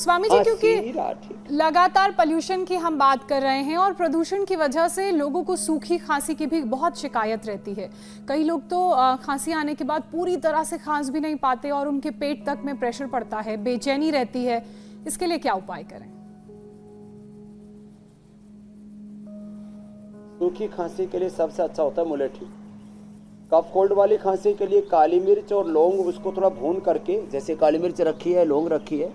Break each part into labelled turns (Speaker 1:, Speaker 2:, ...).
Speaker 1: स्वामी जी, क्योंकि लगातार पोल्यूशन की हम बात कर रहे हैं और प्रदूषण की वजह से लोगों को सूखी खांसी की भी बहुत शिकायत रहती है। कई लोग तो खांसी आने के बाद पूरी तरह से खांस भी नहीं पाते और उनके पेट तक में प्रेशर पड़ता है, बेचैनी रहती है। इसके लिए क्या उपाय करें?
Speaker 2: सूखी खांसी के लिए सबसे अच्छा होता है मुलेठी। कफ कोल्ड वाली खांसी के लिए काली मिर्च और लौंग, उसको थोड़ा भून करके, जैसे काली मिर्च रखी है, लौंग रखी है,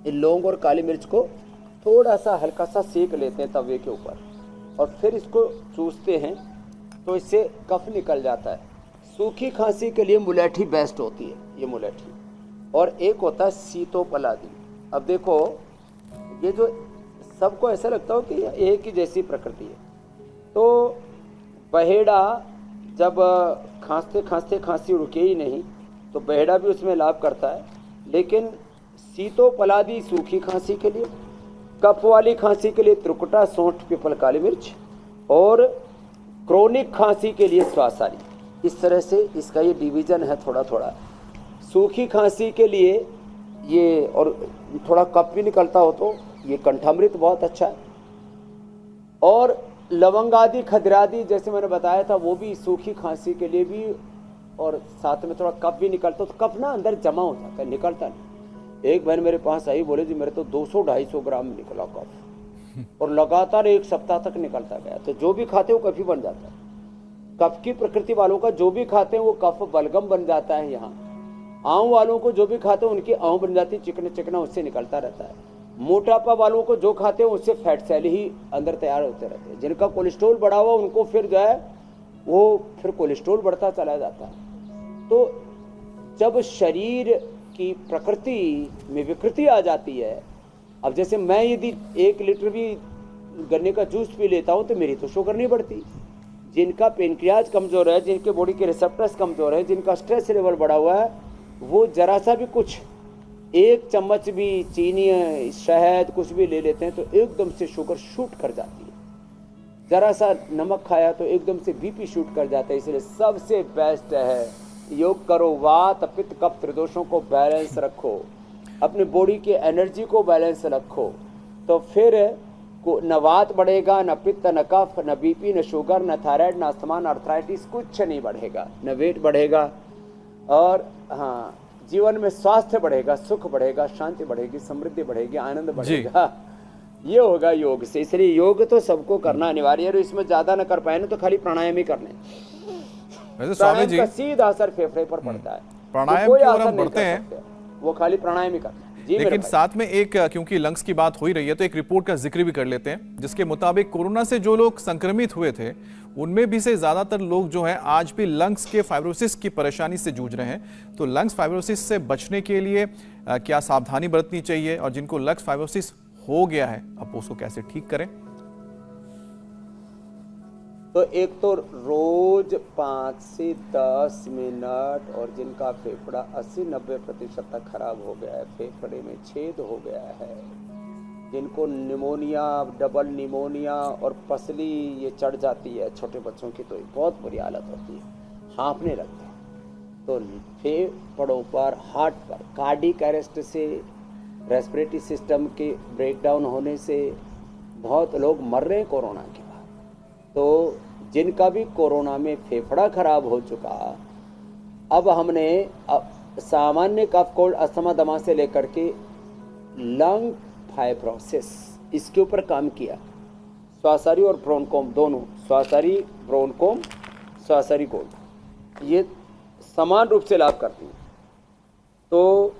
Speaker 2: इन लौंग और काली मिर्च को थोड़ा सा हल्का सा सेक लेते हैं तवे के ऊपर और फिर इसको चूसते हैं तो इससे कफ निकल जाता है। सूखी खांसी के लिए मुलेठी बेस्ट होती है, ये मुलेठी। और एक होता है सीतोपलादी। अब देखो, ये जो सबको ऐसा लगता हो कि एक ही जैसी प्रकृति है, तो बहेड़ा जब खांसते खांसते खांसी रुके ही नहीं तो बहेड़ा भी उसमें लाभ करता है। लेकिन सीतोपलादी सूखी खांसी के लिए, कफ वाली खांसी के लिए त्रिकुटा, सौंठ, पीपल, काली मिर्च, और क्रोनिक खांसी के लिए स्वासारी। इस तरह से इसका ये डिवीज़न है थोड़ा थोड़ा। सूखी खांसी के लिए ये, और थोड़ा कफ भी निकलता हो तो ये कंठामृत बहुत अच्छा है। और लवंग आदि, खदरादि, जैसे मैंने बताया था, वो भी सूखी खांसी के लिए भी, और साथ में थोड़ा कफ भी निकलता तो कफ ना अंदर जमा हो जाता है, निकलता नहीं। एक बहन मेरे पास आई, बोले जी मेरे तो 200-250 ग्राम निकला कफ, और लगातार 1 सप्ताह तक निकलता गया। तो जो भी खाते हैं वो कफ ही बन जाता है। कफ की प्रकृति वालों का जो भी खाते हैं वो कफ बलगम बन जाता है। यहाँ आंव वालों को जो भी खाते हैं उनकी आंव बन जाती है, चिकना चिकना उससे निकलता रहता है। मोटापा वालों को जो खाते हैं उससे फैट सेल ही अंदर तैयार होते रहते हैं। जिनका कोलेस्ट्रॉल बढ़ा हुआ उनको फिर जो है वो फिर कोलेस्ट्रॉल बढ़ता चला जाता है। तो जब शरीर की प्रकृति में विकृति आ जाती है, अब जैसे मैं यदि 1 लीटर भी गन्ने का जूस पी लेता हूँ तो मेरी तो शुगर नहीं बढ़ती। जिनका पेनक्रियाज कमज़ोर है, जिनके बॉडी के रिसेप्टर्स कमज़ोर है, जिनका स्ट्रेस लेवल बढ़ा हुआ है, वो जरा सा भी कुछ 1 चम्मच भी चीनी, शहद कुछ भी ले लेते हैं तो एकदम से शुगर शूट कर जाती है। जरा सा नमक खाया तो एकदम से बीपी शूट कर जाता है। इसलिए सबसे बेस्ट है योग करो, वात पित्त कफ त्रिदोषों को बैलेंस रखो, अपने बॉडी के एनर्जी को बैलेंस रखो, तो फिर न वात बढ़ेगा, न पित्त, न कफ, न बीपी, न शुगर, न थायराइड, न अस्थमा, न अर्थराइटिस, कुछ नहीं बढ़ेगा, न वेट बढ़ेगा। और हाँ, जीवन में स्वास्थ्य बढ़ेगा, सुख बढ़ेगा, शांति बढ़ेगी, समृद्धि बढ़ेगी, आनंद बढ़ेगा। ये होगा योग से। इसलिए योग तो सबको करना अनिवार्य है। इसमें ज्यादा न कर पाए ना तो खाली प्राणायाम ही करने। प्राणायाम का सीधा असर फेफड़े पर पड़ता है।
Speaker 3: प्राणायाम की ओर हम बढ़ते हैं,
Speaker 2: वो खाली प्राणायाम ही करना।
Speaker 3: लेकिन साथ में एक, क्योंकि लंग्स की बात हो ही रही है तो एक रिपोर्ट का जिक्र भी कर लेते हैं, जिसके मुताबिक कोरोना से जो लोग संक्रमित हुए थे उनमें भी से ज्यादातर लोग जो हैं आज भी लंग्स के फाइब्रोसिस की परेशानी से जूझ रहे हैं। तो लंग्स फाइब्रोसिस से बचने के लिए क्या सावधानी बरतनी चाहिए, और जिनको लंग्स फाइब्रोसिस हो गया है अब उसको कैसे ठीक करें?
Speaker 2: तो एक तो रोज 5 से 10 मिनट, और जिनका फेफड़ा 80-90% तक खराब हो गया है, फेफड़े में छेद हो गया है, जिनको निमोनिया, डबल निमोनिया और पसली ये चढ़ जाती है छोटे बच्चों की, तो बहुत बुरी हालत होती है, हाँफने लगते हैं। तो फेफड़ों पर, हार्ट पर कार्डियक अरेस्ट से, रेस्पिरेटरी सिस्टम के ब्रेकडाउन होने से बहुत लोग मर रहे हैं कोरोना के बाद। तो जिनका भी कोरोना में फेफड़ा खराब हो चुका, अब हमने सामान्य कफ कोल्ड अस्थमा दमा से लेकर के लंग फाइब्रोसिस, इसके ऊपर काम किया। स्वासारी और ब्रोनकोम दोनों, स्वासारी ब्रोनकोम, स्वासारी गोल्ड, ये समान रूप से लाभ करती हैं। तो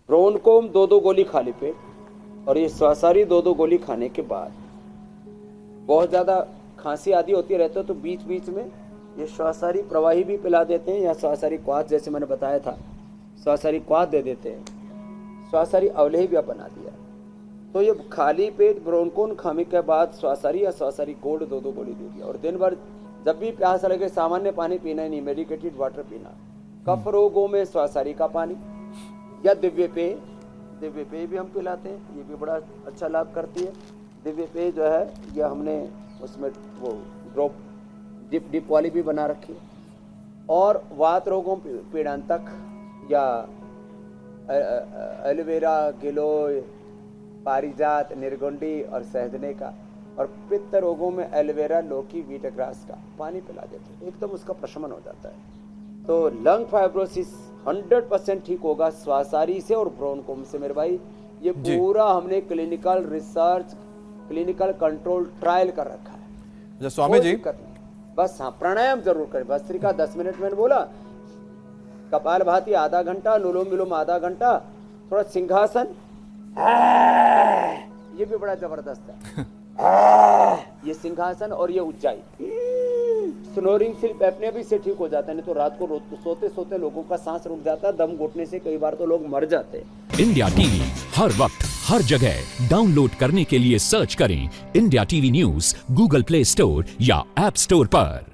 Speaker 2: ब्रोनकोम 2-2 गोली खाली पेट, और ये स्वासारी 2-2 गोली खाने के बाद बहुत ज़्यादा खांसी आदि होती रहती है तो बीच बीच में ये स्वासारी प्रवाही भी पिला देते हैं, या स्वासारी क्वाथ, जैसे मैंने बताया था, स्वासारी क्वाथ दे देते हैं, स्वासारी अवलेही भी बना दिया। तो ये खाली पेट ब्रोनकोन खाने के बाद स्वासारी या स्वासारी गोल्ड 2-2 गोली दे दिया, और दिन भर जब भी प्यास लगे सामान्य पानी पीना ही नहीं, मेडिकेटेड वाटर पीना। कफ रोगों में स्वासारी का पानी या दिव्य पेय भी हम पिलाते हैं, ये भी बड़ा अच्छा लाभ करती है। दिव्य पेय जो है ये हमने उसमें वो ड्रॉप डिप वाली भी बना रखी है। और वात रोगों पीड़ांतक या एलोवेरा, गिलोय, पारिजात, निर्गुंडी और सहजने का। और पित्त रोगों में एलोवेरा, लौकी, वीटग्रास का पानी पिला देते, एकदम उसका प्रशमन हो जाता है। तो लंग फाइब्रोसिस 100% ठीक होगा श्वासारी से और ब्रोंकोम से मेरे भाई। ये पूरा हमने clinical research, clinical control trial कर रखा है।
Speaker 3: स्वामी जी,
Speaker 2: बस हाँ, प्राणायाम जरूर करें। भस्त्रिका 10 मिनट मैंने बोला, कपालभाति आधा घंटा, अनुलोम विलोम आधा घंटा, थोड़ा सिंहासन, ये भी बड़ा जबरदस्त है। ये सिंहासन और ये उज्जाई, स्नोरिंग स्लीप एपनिया भी से ठीक हो जाता है। नहीं तो रात को सोते सोते लोगों का सांस रुक जाता है, दम घुटने से कई बार तो लोग मर जाते हैं।
Speaker 4: इंडिया टीवी हर वक्त हर जगह डाउनलोड करने के लिए सर्च करें India TV news Google play store या ऐप स्टोर पर।